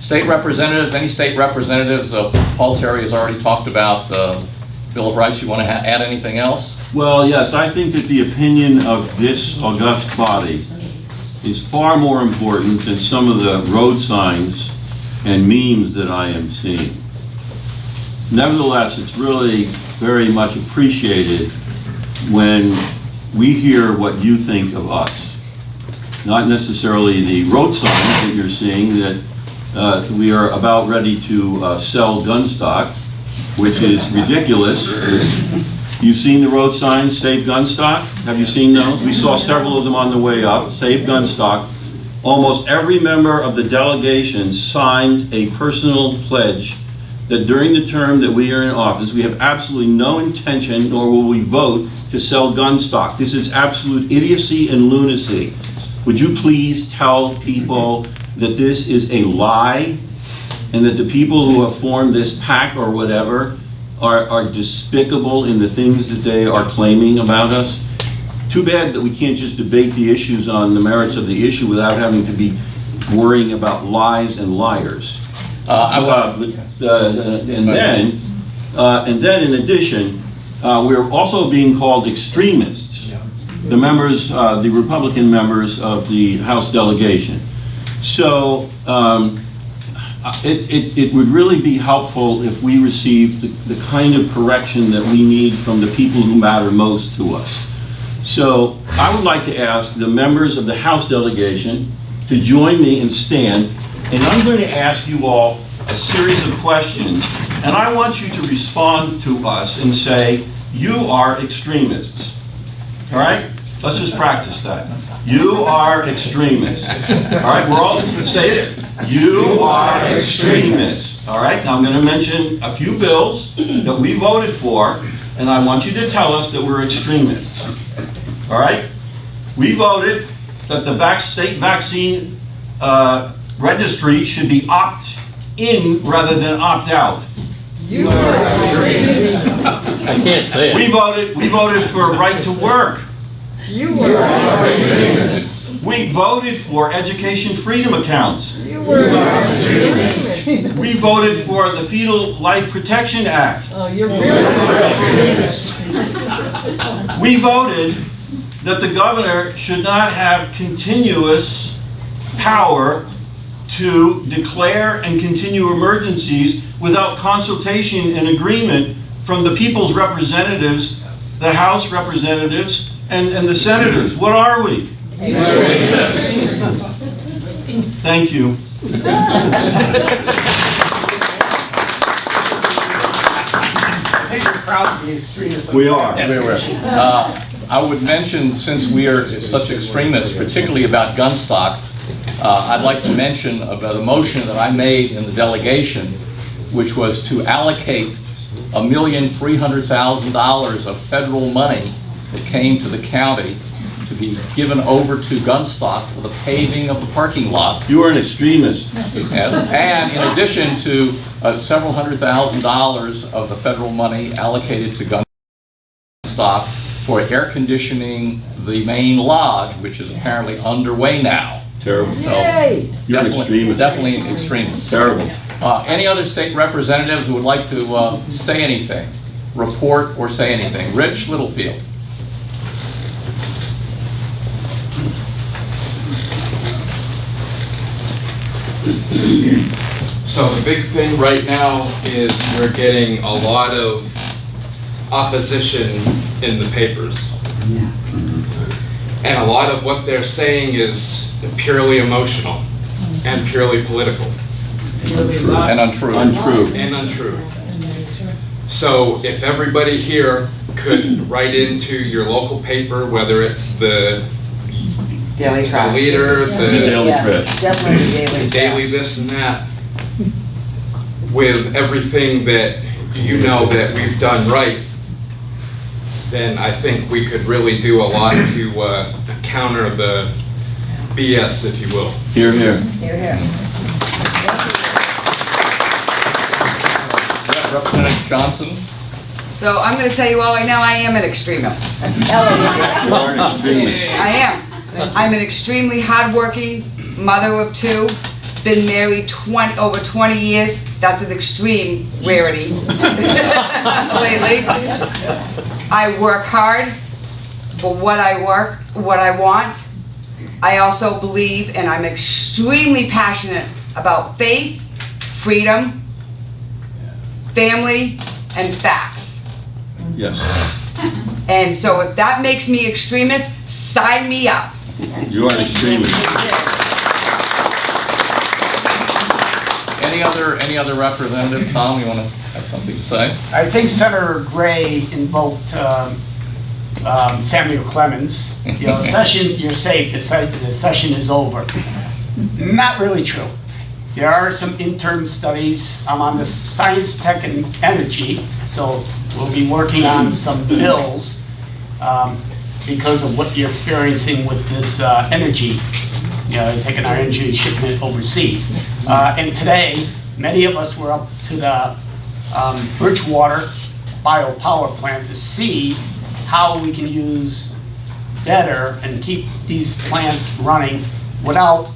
State representatives, any state representatives, Paul Terry has already talked about the Bill of Rights. You want to add anything else? Well, yes, I think that the opinion of this august body is far more important than some of the road signs and memes that I am seeing. Nevertheless, it's really very much appreciated when we hear what you think of us. Not necessarily the road signs that you're seeing that we are about ready to sell gun stock, which is ridiculous. You've seen the road signs, Save Gun Stock? Have you seen those? We saw several of them on the way up, Save Gun Stock. Almost every member of the delegation signed a personal pledge that during the term that we are in office, we have absolutely no intention, nor will we vote, to sell gun stock. This is absolute idiocy and lunacy. Would you please tell people that this is a lie and that the people who have formed this PAC or whatever are despicable in the things that they are claiming about us? Too bad that we can't just debate the issues on the merits of the issue without having to be worrying about lies and liars. And then in addition, we're also being called extremists, the members, the Republican members of the House delegation. So it would really be helpful if we received the kind of correction that we need from the people who matter most to us. So I would like to ask the members of the House delegation to join me and stand, and I'm going to ask you all a series of questions, and I want you to respond to us and say, you are extremists. All right? Let's just practice that. You are extremists. All right? We're all just going to say it. You are extremists. All right? Now I'm going to mention a few bills that we voted for, and I want you to tell us that we're extremists. All right? We voted that the state vaccine registry should be opt-in rather than opt-out. You are extremists. I can't say it. We voted for right to work. You are extremists. We voted for education freedom accounts. You are extremists. We voted for the Fetal Life Protection Act. Oh, you're very extremists. We voted that the governor should not have continuous power to declare and continue emergencies without consultation and agreement from the people's representatives, the House representatives, and the senators. What are we? Thank you. We are. I would mention, since we are such extremists, particularly about gun stock, I'd like to mention about a motion that I made in the delegation, which was to allocate $1,300,000 of federal money that came to the county to be given over to gun stock for the paving of the parking lot. You are an extremist. And in addition to several $100,000 of the federal money allocated to gun stock for air conditioning the main lodge, which is apparently underway now. Terrible. So You're an extremist. Definitely an extremist. Terrible. Any other state representatives who would like to say anything, report or say anything? Rich Littlefield. So the big thing right now is we're getting a lot of opposition in the papers. And a lot of what they're saying is purely emotional and purely political. And untrue. And untrue. So if everybody here could write into your local paper, whether it's the Daily Trash. Leader, The Daily Trash. Definitely the daily this and that, with everything that you know that we've done right, then I think we could really do a lot to counter the BS, if you will. Hear, hear. Here, here. Representative Johnson. So I'm going to tell you all right now, I am an extremist. You are an extremist. I am. I'm an extremely hardworking mother of two, been married over 20 years. That's an extreme rarity lately. I work hard for what I want. I also believe, and I'm extremely passionate about faith, freedom, family, and facts. Yes. And so if that makes me extremist, sign me up. You are an extremist. Any other representative? Tom, you want to have something to say? I think Senator Gray invoked Samuel Clemens. You know, session, you're safe, the session is over. Not really true. There are some intern studies. I'm on the Science, Tech, and Energy, so we'll be working on some bills because of what you're experiencing with this energy, you know, taking our energy shipment overseas. And today, many of us were up to the Bridgewater biopower plant to see how we can use better and keep these plants running without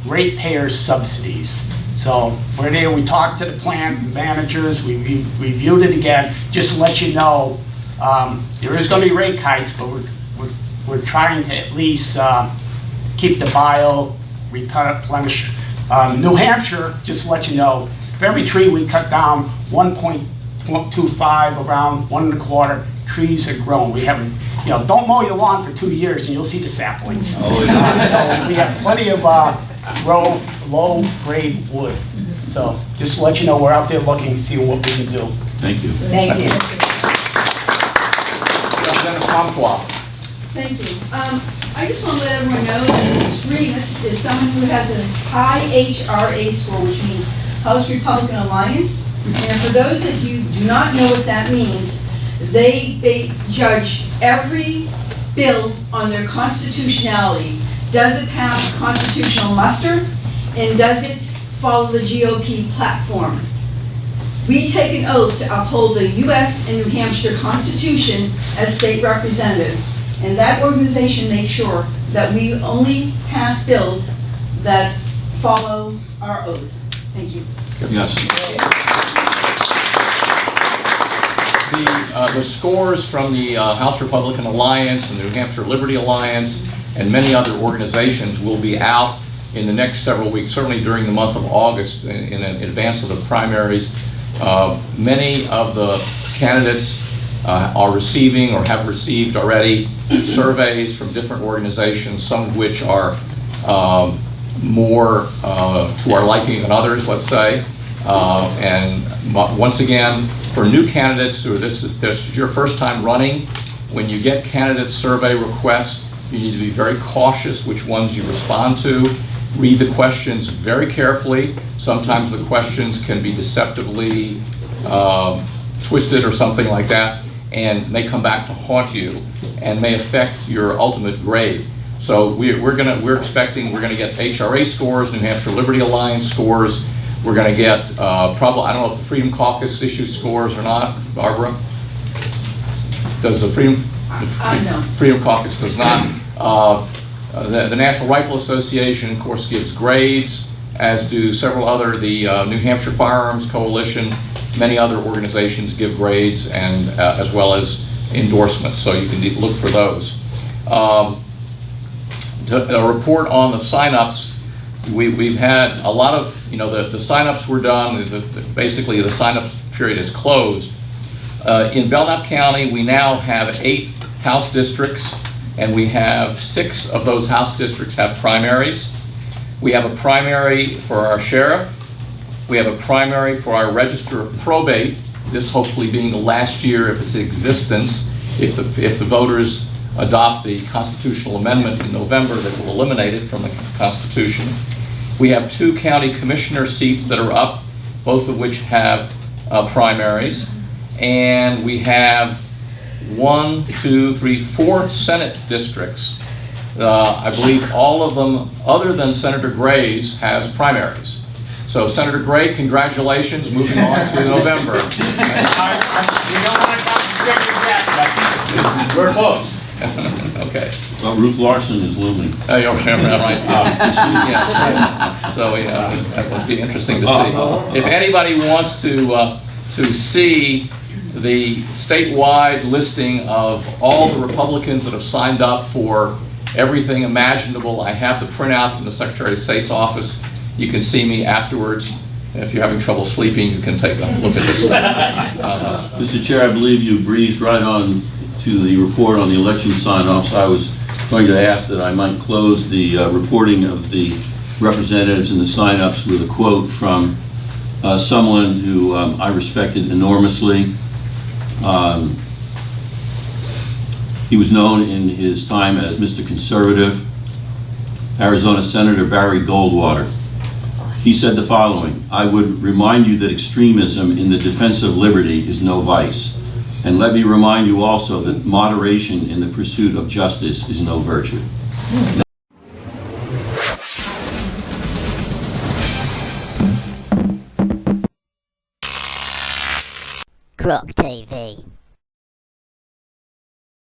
ratepayer subsidies. So we're there, we talked to the plant managers, we reviewed it again, just to let you know, there is gonna be rate hikes, but we're trying to at least keep the bio replenish. New Hampshire, just to let you know, for every tree we cut down, 1.25, around 1.25 trees are grown. We haven't, you know, don't mow your lawn for 2 years and you'll see the saplings. Oh, yeah. So we have plenty of low-grade wood. So just to let you know, we're out there looking, see what we can do. Thank you. Thank you. Representative Comtois. Thank you. I just want to let everyone know that an extremist is someone who has a high HRA score, which means House Republican Alliance. And for those of you who do not know what that means, they judge every bill on their constitutionality. Does it pass constitutional muster? And does it follow the GOP platform? We take an oath to uphold the U.S. and New Hampshire Constitution as state representatives. And that organization makes sure that we only pass bills that follow our oath. Thank you. Yes. The scores from the House Republican Alliance and the New Hampshire Liberty Alliance and many other organizations will be out in the next several weeks, certainly during the month of August in advance of the primaries. Many of the candidates are receiving or have received already surveys from different organizations, some of which are more to our liking than others, let's say. And once again, for new candidates, who this is your first time running, when you get candidate survey requests, you need to be very cautious which ones you respond to. Read the questions very carefully. Sometimes the questions can be deceptively twisted or something like that, and may come back to haunt you and may affect your ultimate grade. So we're expecting we're gonna get HRA scores, New Hampshire Liberty Alliance scores. We're gonna get probably, I don't know if the Freedom Caucus issues scores or not. Barbara? Does the Freedom Caucus does not. The National Rifle Association, of course, gives grades, as do several other, the New Hampshire Firearms Coalition, many other organizations give grades, and as well as endorsements, so you can look for those. A report on the sign-ups, we've had a lot of, the sign-ups were done, basically the sign-up period is closed. In Belknap County, we now have 8 House districts, and we have 6 of those House districts have primaries. We have a primary for our sheriff. We have a primary for our register of probate, this hopefully being the last year of its existence, if the voters adopt the constitutional amendment in November that will eliminate it from the Constitution. We have 2 county commissioner seats that are up, both of which have primaries. And we have 4 Senate districts. I believe all of them, other than Senator Gray's, has primaries. So Senator Gray, congratulations, moving on to November. You don't want to count the figures yet, but we're close. Okay. Well, Ruth Larson is looming. Oh, you're right. Yeah. So, yeah, that would be interesting to see. If anybody wants to see the statewide listing of all the Republicans that have signed up for everything imaginable, I have the printout from the Secretary of State's office. You can see me afterwards. If you're having trouble sleeping, you can take a look at this stuff. Mr. Chair, I believe you breezed right on to the report on the election sign-offs. I was going to ask that I might close the reporting of the representatives and the sign-ups with a quote from someone who I respected enormously. He was known in his time as Mr. Conservative, Arizona Senator Barry Goldwater. He said the following: "I would remind you that extremism in the defense of liberty is no vice. And let me remind you also that moderation in the pursuit of justice is no virtue." Croc TV.